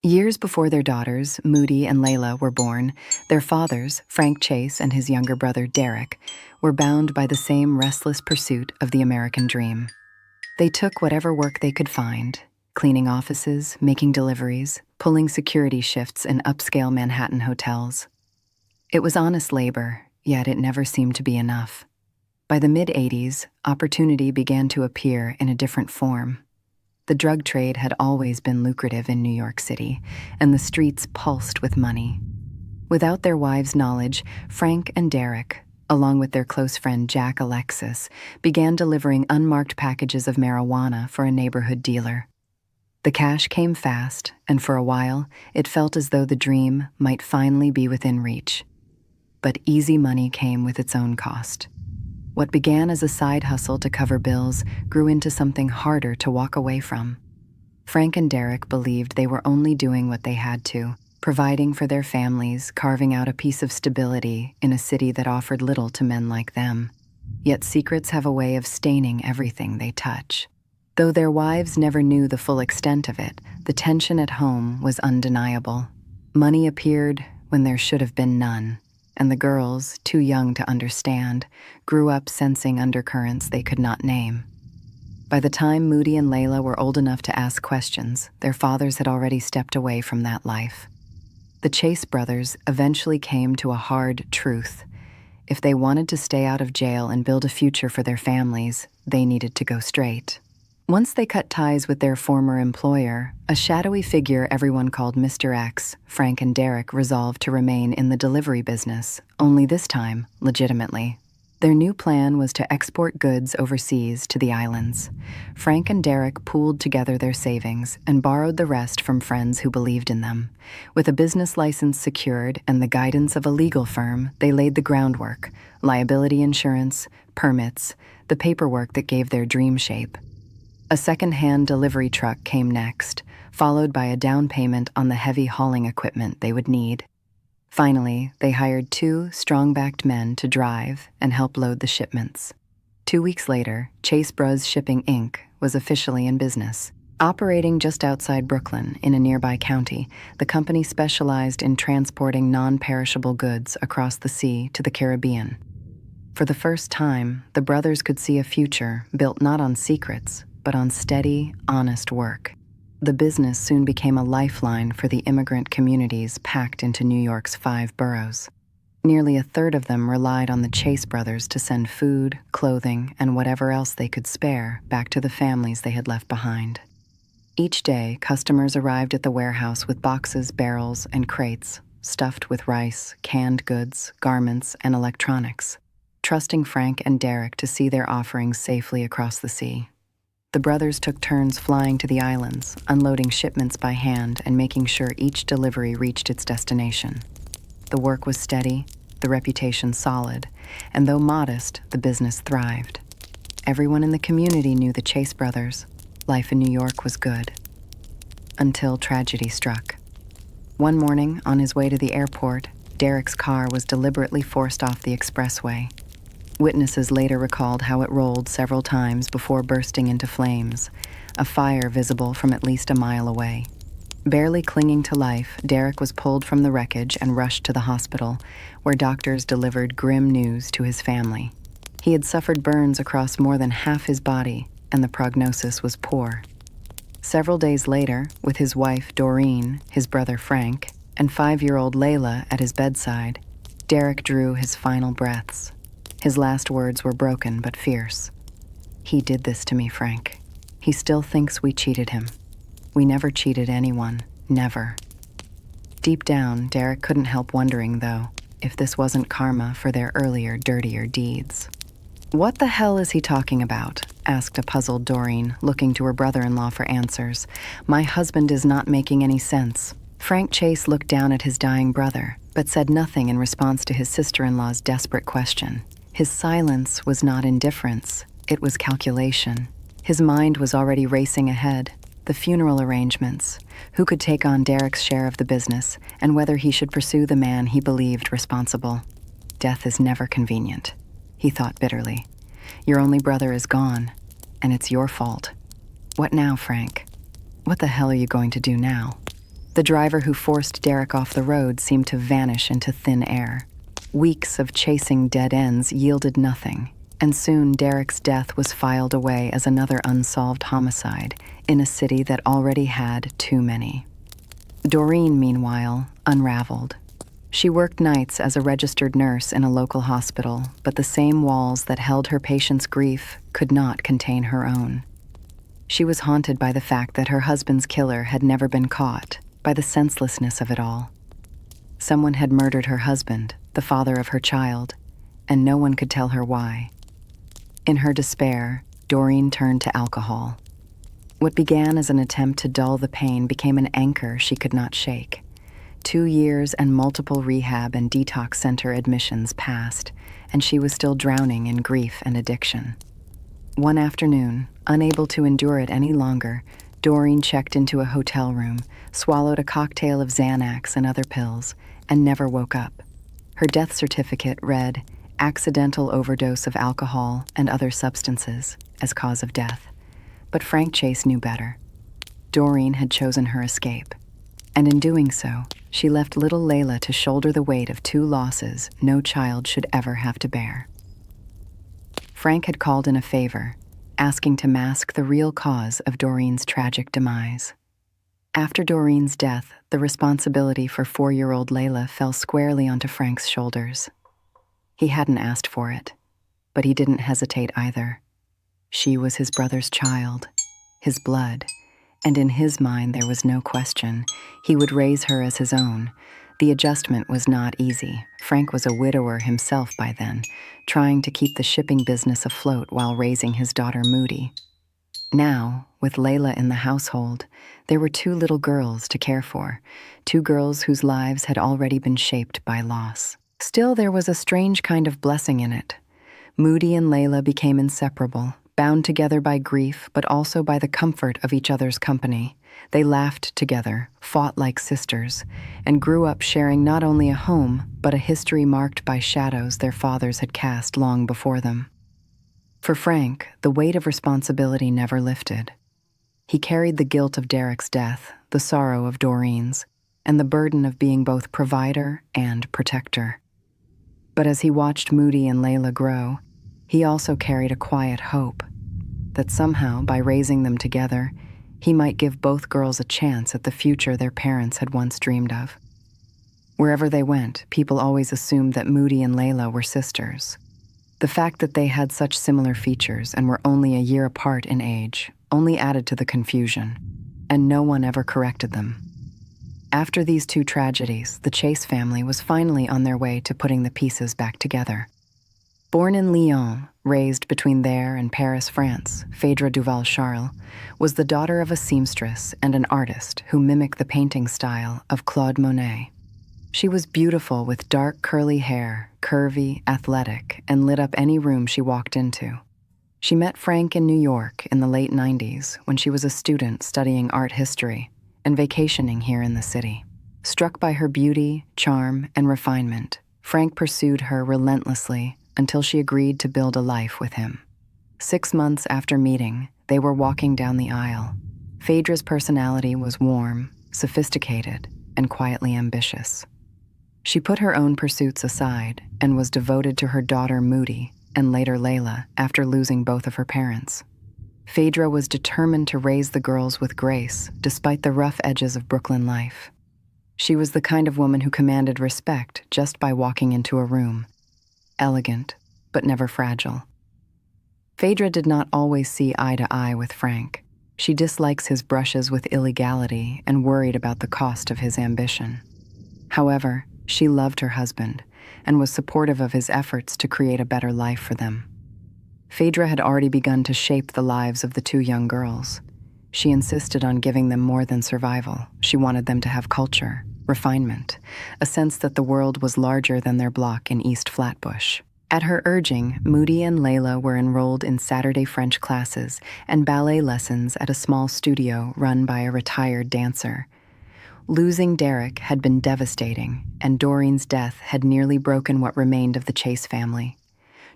Years before their daughters, Moody and Layla, were born, their fathers, Frank Chase and his younger brother Derek, were bound by the same restless pursuit of the American dream. They took whatever work they could find, cleaning offices, making deliveries, pulling security shifts in upscale Manhattan hotels. It was honest labor, yet it never seemed to be enough. By the mid-'80s, opportunity began to appear in a different form. The drug trade had always been lucrative in New York City, and the streets pulsed with money. Without their wives' knowledge, Frank and Derek, along with their close friend Jack Alexis, began delivering unmarked packages of marijuana for a neighborhood dealer. The cash came fast, and for a while, it felt as though the dream might finally be within reach. But easy money came with its own cost. What began as a side hustle to cover bills grew into something harder to walk away from. Frank and Derek believed they were only doing what they had to, providing for their families, carving out a piece of stability in a city that offered little to men like them. Yet secrets have a way of staining everything they touch. Though their wives never knew the full extent of it, the tension at home was undeniable. Money appeared when there should have been none, and the girls, too young to understand, grew up sensing undercurrents they could not name. By the time Moody and Layla were old enough to ask questions, their fathers had already stepped away from that life. The Chase brothers eventually came to a hard truth. If they wanted to stay out of jail and build a future for their families, they needed to go straight. Once they cut ties with their former employer, a shadowy figure everyone called Mr. X, Frank and Derek resolved to remain in the delivery business, only this time, legitimately. Their new plan was to export goods overseas to the islands. Frank and Derek pooled together their savings and borrowed the rest from friends who believed in them. With a business license secured and the guidance of a legal firm, they laid the groundwork: liability insurance, permits, the paperwork that gave their dream shape. A second-hand delivery truck came next, followed by a down payment on the heavy hauling equipment they would need. Finally, they hired 2 strong-backed men to drive and help load the shipments. 2 weeks later, Chase Bros Shipping Inc. was officially in business. Operating just outside Brooklyn, in a nearby county, the company specialized in transporting non-perishable goods across the sea to the Caribbean. For the first time, the brothers could see a future built not on secrets, but on steady, honest work. The business soon became a lifeline for the immigrant communities packed into New York's 5 boroughs. Nearly a third of them relied on the Chase brothers to send food, clothing, and whatever else they could spare back to the families they had left behind. Each day, customers arrived at the warehouse with boxes, barrels, and crates, stuffed with rice, canned goods, garments, and electronics, trusting Frank and Derek to see their offerings safely across the sea. The brothers took turns flying to the islands, unloading shipments by hand and making sure each delivery reached its destination. The work was steady, the reputation solid, and though modest, the business thrived. Everyone in the community knew the Chase brothers. Life in New York was good. Until tragedy struck. One morning, on his way to the airport, Derek's car was deliberately forced off the expressway. Witnesses later recalled how it rolled several times before bursting into flames, a fire visible from at least a mile away. Barely clinging to life, Derek was pulled from the wreckage and rushed to the hospital, where doctors delivered grim news to his family. He had suffered burns across more than half his body, and the prognosis was poor. Several days later, with his wife Doreen, his brother Frank, and 5-year-old Layla at his bedside, Derek drew his final breaths. His last words were broken but fierce. "He did this to me, Frank. He still thinks we cheated him. We never cheated anyone, never." Deep down, Derek couldn't help wondering, though, if this wasn't karma for their earlier, dirtier deeds. "What the hell is he talking about?" asked a puzzled Doreen, looking to her brother-in-law for answers. "My husband is not making any sense." Frank Chase looked down at his dying brother, but said nothing in response to his sister-in-law's desperate question. His silence was not indifference, it was calculation. His mind was already racing ahead. The funeral arrangements, who could take on Derek's share of the business, and whether he should pursue the man he believed responsible. Death is never convenient, he thought bitterly. Your only brother is gone, and it's your fault. What now, Frank? What the hell are you going to do now? The driver who forced Derek off the road seemed to vanish into thin air. Weeks of chasing dead ends yielded nothing, and soon Derek's death was filed away as another unsolved homicide in a city that already had too many. Doreen, meanwhile, unraveled. She worked nights as a registered nurse in a local hospital, but the same walls that held her patients' grief could not contain her own. She was haunted by the fact that her husband's killer had never been caught, by the senselessness of it all. Someone had murdered her husband, the father of her child, and no one could tell her why. In her despair, Doreen turned to alcohol. What began as an attempt to dull the pain became an anchor she could not shake. 2 years and multiple rehab and detox center admissions passed, and she was still drowning in grief and addiction. One afternoon, unable to endure it any longer, Doreen checked into a hotel room, swallowed a cocktail of Xanax and other pills, and never woke up. Her death certificate read, "accidental overdose of alcohol and other substances" as cause of death. But Frank Chase knew better. Doreen had chosen her escape, and in doing so, she left little Layla to shoulder the weight of 2 losses no child should ever have to bear. Frank had called in a favor, asking to mask the real cause of Doreen's tragic demise. After Doreen's death, the responsibility for 4-year-old Layla fell squarely onto Frank's shoulders. He hadn't asked for it, but he didn't hesitate either. She was his brother's child, his blood, and in his mind there was no question. He would raise her as his own. The adjustment was not easy. Frank was a widower himself by then, trying to keep the shipping business afloat while raising his daughter Moody. Now, with Layla in the household, there were 2 little girls to care for, 2 girls whose lives had already been shaped by loss. Still, there was a strange kind of blessing in it. Moody and Layla became inseparable, bound together by grief, but also by the comfort of each other's company. They laughed together, fought like sisters, and grew up sharing not only a home, but a history marked by shadows their fathers had cast long before them. For Frank, the weight of responsibility never lifted. He carried the guilt of Derek's death, the sorrow of Doreen's, and the burden of being both provider and protector. But as he watched Moody and Layla grow, he also carried a quiet hope that somehow, by raising them together, he might give both girls a chance at the future their parents had once dreamed of. Wherever they went, people always assumed that Moody and Layla were sisters. The fact that they had such similar features and were only a year apart in age only added to the confusion, and no one ever corrected them. After these 2 tragedies, the Chase family was finally on their way to putting the pieces back together. Born in Lyon, raised between there and Paris, France, Phaedra Duval-Charles was the daughter of a seamstress and an artist who mimicked the painting style of Claude Monet. She was beautiful with dark curly hair, curvy, athletic, and lit up any room she walked into. She met Frank in New York in the late 90s when she was a student studying art history and vacationing here in the city. Struck by her beauty, charm, and refinement, Frank pursued her relentlessly until she agreed to build a life with him. 6 months after meeting, they were walking down the aisle. Phaedra's personality was warm, sophisticated, and quietly ambitious. She put her own pursuits aside and was devoted to her daughter Moody and later Layla after losing both of her parents. Phaedra was determined to raise the girls with grace despite the rough edges of Brooklyn life. She was the kind of woman who commanded respect just by walking into a room. Elegant, but never fragile. Phaedra did not always see eye to eye with Frank. She dislikes his brushes with illegality and worried about the cost of his ambition. However, she loved her husband and was supportive of his efforts to create a better life for them. Phaedra had already begun to shape the lives of the 2 young girls. She insisted on giving them more than survival. She wanted them to have culture, refinement, a sense that the world was larger than their block in East Flatbush. At her urging, Moody and Layla were enrolled in Saturday French classes and ballet lessons at a small studio run by a retired dancer. Losing Derek had been devastating, and Doreen's death had nearly broken what remained of the Chase family.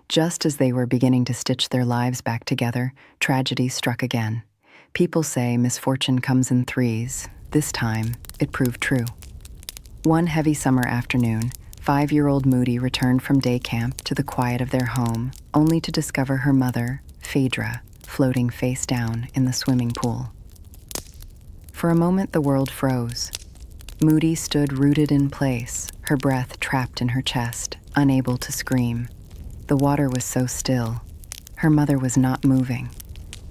Just as they were beginning to stitch their lives back together, tragedy struck again. People say misfortune comes in threes. This time, it proved true. One heavy summer afternoon, 5-year-old Moody returned from day camp to the quiet of their home, only to discover her mother, Phaedra, floating face down in the swimming pool. For a moment, the world froze. Moody stood rooted in place, her breath trapped in her chest, unable to scream. The water was so still. Her mother was not moving.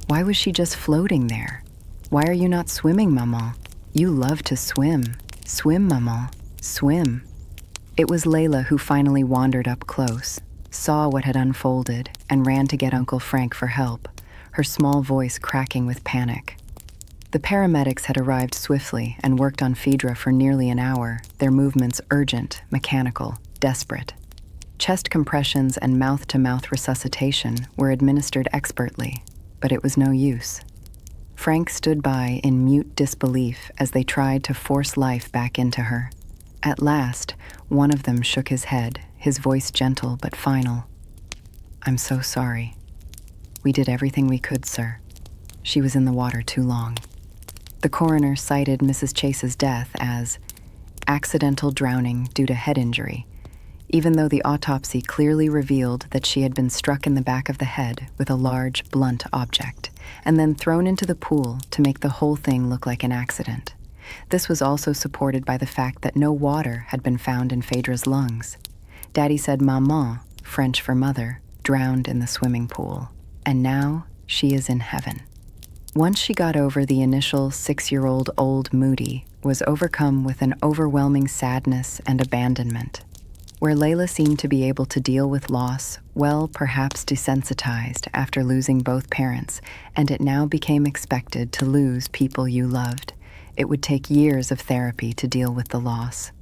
Why was she just floating there? Why are you not swimming, Maman? You love to swim. Swim, Maman. Swim. It was Layla who finally wandered up close, saw what had unfolded, and ran to get Uncle Frank for help, her small voice cracking with panic. The paramedics had arrived swiftly and worked on Phaedra for nearly an hour, their movements urgent, mechanical, desperate. Chest compressions and mouth-to-mouth resuscitation were administered expertly, but it was no use. Frank stood by in mute disbelief as they tried to force life back into her. At last, one of them shook his head, his voice gentle but final. "I'm so sorry. We did everything we could, sir. She was in the water too long." The coroner cited Mrs. Chase's death as accidental drowning due to head injury, even though the autopsy clearly revealed that she had been struck in the back of the head with a large, blunt object, and then thrown into the pool to make the whole thing look like an accident. This was also supported by the fact that no water had been found in Phaedra's lungs. Daddy said Maman, French for mother, drowned in the swimming pool, and now she is in heaven. Once she got over the initial 6-year-old old Moody was overcome with an overwhelming sadness and abandonment. Where Layla seemed to be able to deal with loss, well, perhaps desensitized after losing both parents, and it now became expected to lose people you loved. It would take years of therapy to deal with the loss.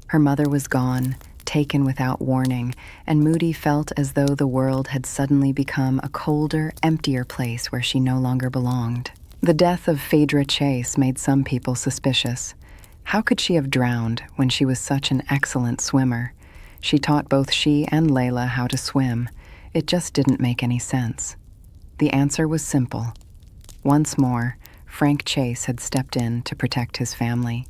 Her mother was gone, taken without warning, and Moody felt as though the world had suddenly become a colder, emptier place where she no longer belonged. The death of Phaedra Chase made some people suspicious. How could she have drowned when she was such an excellent swimmer? She taught both she and Layla how to swim. It just didn't make any sense. The answer was simple. Once more, Frank Chase had stepped in to protect his family.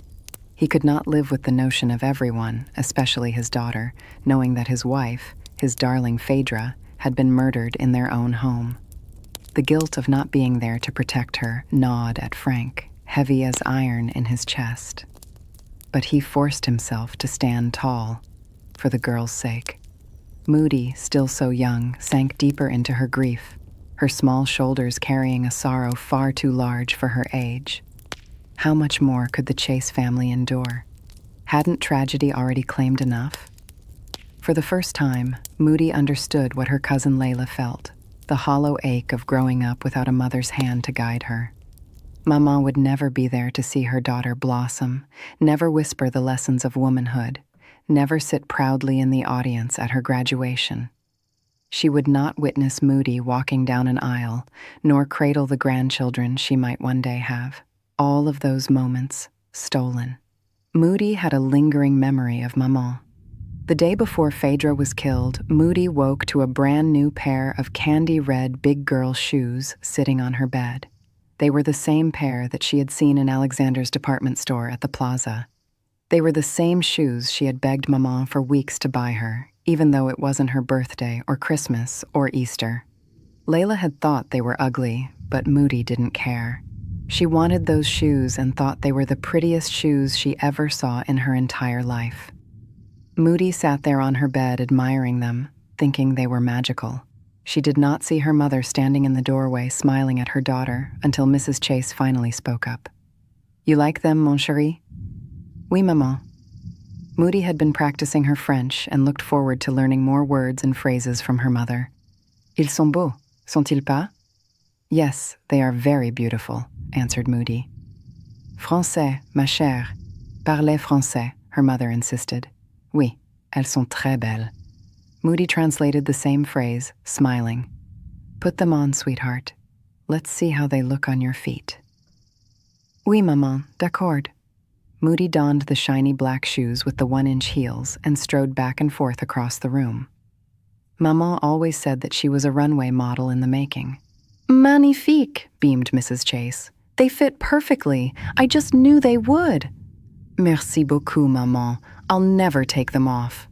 He could not live with the notion of everyone, especially his daughter, knowing that his wife, his darling Phaedra, had been murdered in their own home. The guilt of not being there to protect her gnawed at Frank, heavy as iron in his chest. But he forced himself to stand tall, for the girl's sake. Moody, still so young, sank deeper into her grief, her small shoulders carrying a sorrow far too large for her age. How much more could the Chase family endure? Hadn't tragedy already claimed enough? For the first time, Moody understood what her cousin Layla felt, the hollow ache of growing up without a mother's hand to guide her. Maman would never be there to see her daughter blossom, never whisper the lessons of womanhood, never sit proudly in the audience at her graduation. She would not witness Moody walking down an aisle, nor cradle the grandchildren she might one day have. All of those moments stolen. Moody had a lingering memory of Maman. The day before Phaedra was killed, Moody woke to a brand new pair of candy-red big girl shoes sitting on her bed. They were the same pair that she had seen in Alexander's department store at the plaza. They were the same shoes she had begged Maman for weeks to buy her, even though it wasn't her birthday or Christmas or Easter. Layla had thought they were ugly, but Moody didn't care. She wanted those shoes and thought they were the prettiest shoes she ever saw in her entire life. Moody sat there on her bed admiring them, thinking they were magical. She did not see her mother standing in the doorway smiling at her daughter until Mrs. Chase finally spoke up. "You like them, mon chéri?" "Oui, maman." Moody had been practicing her French and looked forward to learning more words and phrases from her mother. "Ils sont beaux, sont-ils pas?" "Yes, they are very beautiful," answered Moody. "Français, ma chère. Parlez français," her mother insisted. "Oui, elles sont très belles." Moody translated the same phrase, smiling. "Put them on, sweetheart. Let's see how they look on your feet." "Oui, maman, d'accord." Moody donned the shiny black shoes with the 1-inch heels and strode back and forth across the room. Maman always said that she was a runway model in the making. "Magnifique," beamed Mrs. Chase. They fit perfectly. I just knew they would. Merci beaucoup, maman. I'll never take them off.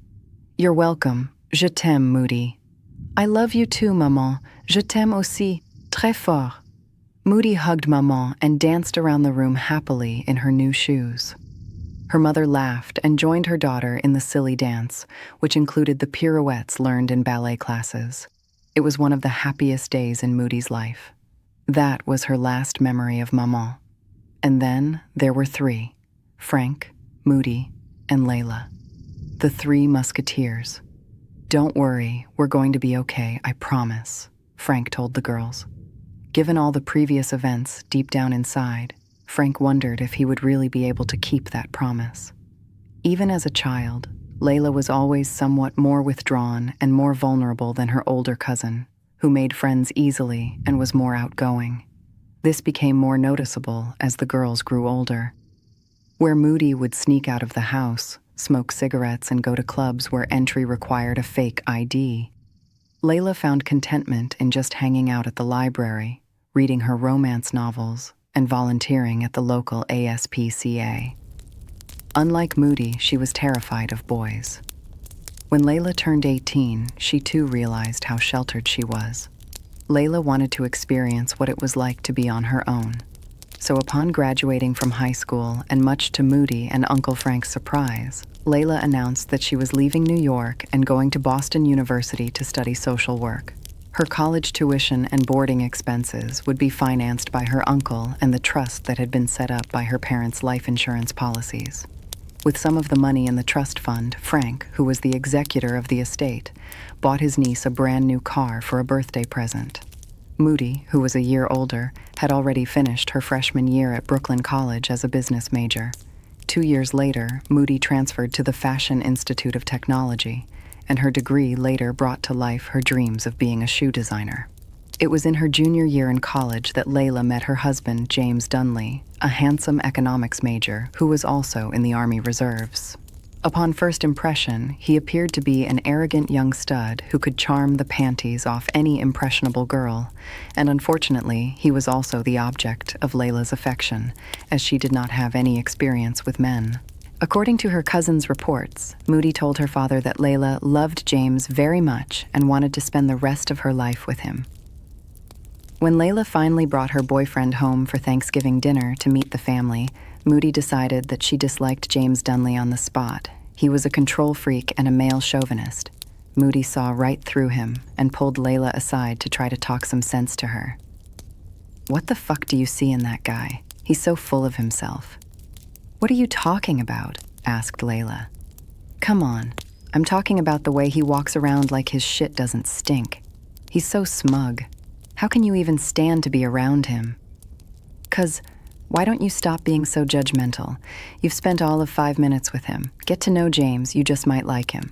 You're welcome. Je t'aime, Moody. I love you too, maman. Je t'aime aussi. Très fort. Moody hugged maman and danced around the room happily in her new shoes. Her mother laughed and joined her daughter in the silly dance, which included the pirouettes learned in ballet classes. It was one of the happiest days in Moody's life. That was her last memory of maman. And then there were three: Frank, Moody, and Layla. The three musketeers. Don't worry, we're going to be okay, I promise, Frank told the girls. Given all the previous events deep down inside, Frank wondered if he would really be able to keep that promise. Even as a child, Layla was always somewhat more withdrawn and more vulnerable than her older cousin, who made friends easily and was more outgoing. This became more noticeable as the girls grew older. Where Moody would sneak out of the house, smoke cigarettes, and go to clubs where entry required a fake ID, Layla found contentment in just hanging out at the library, reading her romance novels, and volunteering at the local ASPCA. Unlike Moody, she was terrified of boys. When Layla turned 18, she too realized how sheltered she was. Layla wanted to experience what it was like to be on her own. So upon graduating from high school, and much to Moody and Uncle Frank's surprise, Layla announced that she was leaving New York and going to Boston University to study social work. Her college tuition and boarding expenses would be financed by her uncle and the trust that had been set up by her parents' life insurance policies. With some of the money in the trust fund, Frank, who was the executor of the estate, bought his niece a brand new car for a birthday present. Moody, who was a year older, had already finished her freshman year at Brooklyn College as a business major. 2 years later, Moody transferred to the Fashion Institute of Technology, and her degree later brought to life her dreams of being a shoe designer. It was in her junior year in college that Layla met her husband, James Dunley, a handsome economics major who was also in the Army Reserves. Upon first impression, he appeared to be an arrogant young stud who could charm the panties off any impressionable girl, and unfortunately, he was also the object of Layla's affection, as she did not have any experience with men. According to her cousin's reports, Moody told her father that Layla loved James very much and wanted to spend the rest of her life with him. When Layla finally brought her boyfriend home for Thanksgiving dinner to meet the family, Moody decided that she disliked James Dunley on the spot. He was a control freak and a male chauvinist. Moody saw right through him and pulled Layla aside to try to talk some sense to her. "What the fuck do you see in that guy? He's so full of himself." "What are you talking about?" asked Layla. "Come on, I'm talking about the way he walks around like his shit doesn't stink. He's so smug. How can you even stand to be around him?" "'Cause why don't you stop being so judgmental? You've spent all of 5 minutes with him. Get to know James, you just might like him."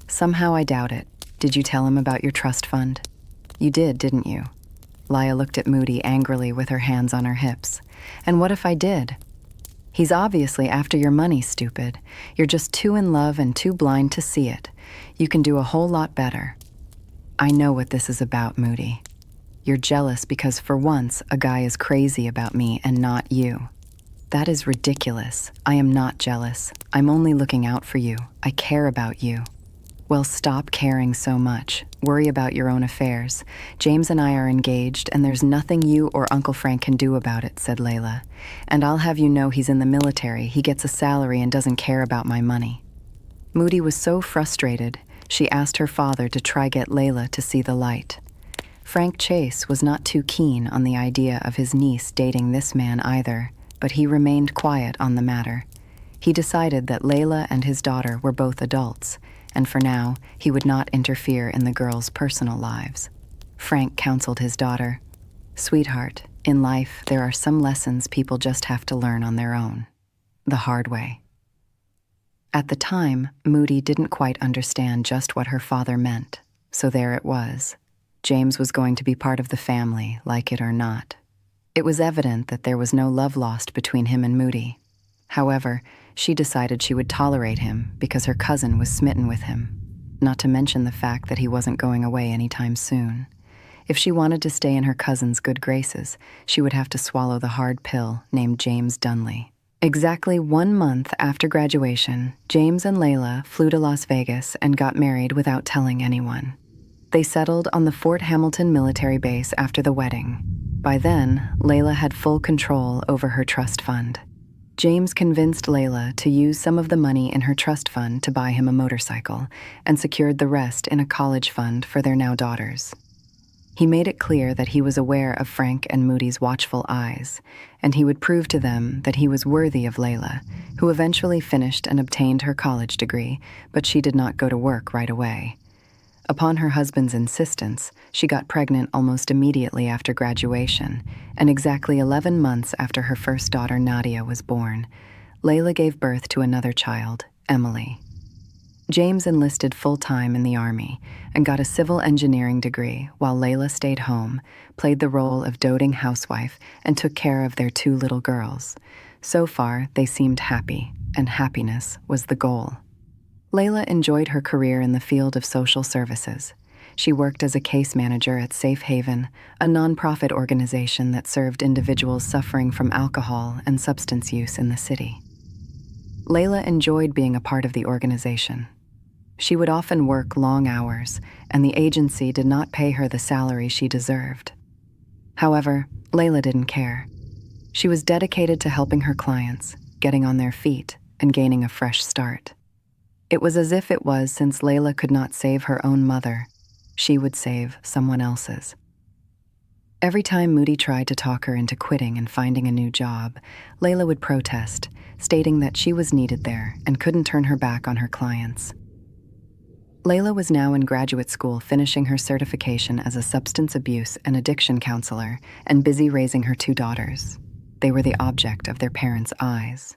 "Somehow I doubt it. Did you tell him about your trust fund?" "You did, didn't you?" Layla looked at Moody angrily with her hands on her hips. "And what if I did?" "He's obviously after your money, stupid. You're just too in love and too blind to see it. You can do a whole lot better." "I know what this is about, Moody. You're jealous because for once a guy is crazy about me and not you." "That is ridiculous. I am not jealous. I'm only looking out for you. I care about you." "Well, stop caring so much. Worry about your own affairs. James and I are engaged, and there's nothing you or Uncle Frank can do about it," said Layla. "And I'll have you know he's in the military. He gets a salary and doesn't care about my money." Moody was so frustrated, she asked her father to try get Layla to see the light. Frank Chase was not too keen on the idea of his niece dating this man either, but he remained quiet on the matter. He decided that Layla and his daughter were both adults, and for now, he would not interfere in the girls' personal lives. Frank counseled his daughter, "Sweetheart, in life, there are some lessons people just have to learn on their own. The hard way." At the time, Moody didn't quite understand just what her father meant, so there it was. James was going to be part of the family, like it or not. It was evident that there was no love lost between him and Moody. However, she decided she would tolerate him because her cousin was smitten with him, not to mention the fact that he wasn't going away anytime soon. If she wanted to stay in her cousin's good graces, she would have to swallow the hard pill named James Dunley. Exactly 1 month after graduation, James and Layla flew to Las Vegas and got married without telling anyone. They settled on the Fort Hamilton military base after the wedding. By then, Layla had full control over her trust fund. James convinced Layla to use some of the money in her trust fund to buy him a motorcycle and secured the rest in a college fund for their now daughters. He made it clear that he was aware of Frank and Moody's watchful eyes, and he would prove to them that he was worthy of Layla, who eventually finished and obtained her college degree, but she did not go to work right away. Upon her husband's insistence, she got pregnant almost immediately after graduation, and exactly 11 months after her first daughter Nadia was born, Layla gave birth to another child, Emily. James enlisted full-time in the Army and got a civil engineering degree while Layla stayed home, played the role of doting housewife, and took care of their 2 little girls. So far, they seemed happy, and happiness was the goal. Layla enjoyed her career in the field of social services. She worked as a case manager at Safe Haven, a nonprofit organization that served individuals suffering from alcohol and substance use in the city. Layla enjoyed being a part of the organization. She would often work long hours, and the agency did not pay her the salary she deserved. However, Layla didn't care. She was dedicated to helping her clients, getting on their feet, and gaining a fresh start. It was as if it was since Layla could not save her own mother, she would save someone else's. Every time Moody tried to talk her into quitting and finding a new job, Layla would protest, stating that she was needed there and couldn't turn her back on her clients. Layla was now in graduate school finishing her certification as a substance abuse and addiction counselor and busy raising her 2 daughters. They were the object of their parents' eyes.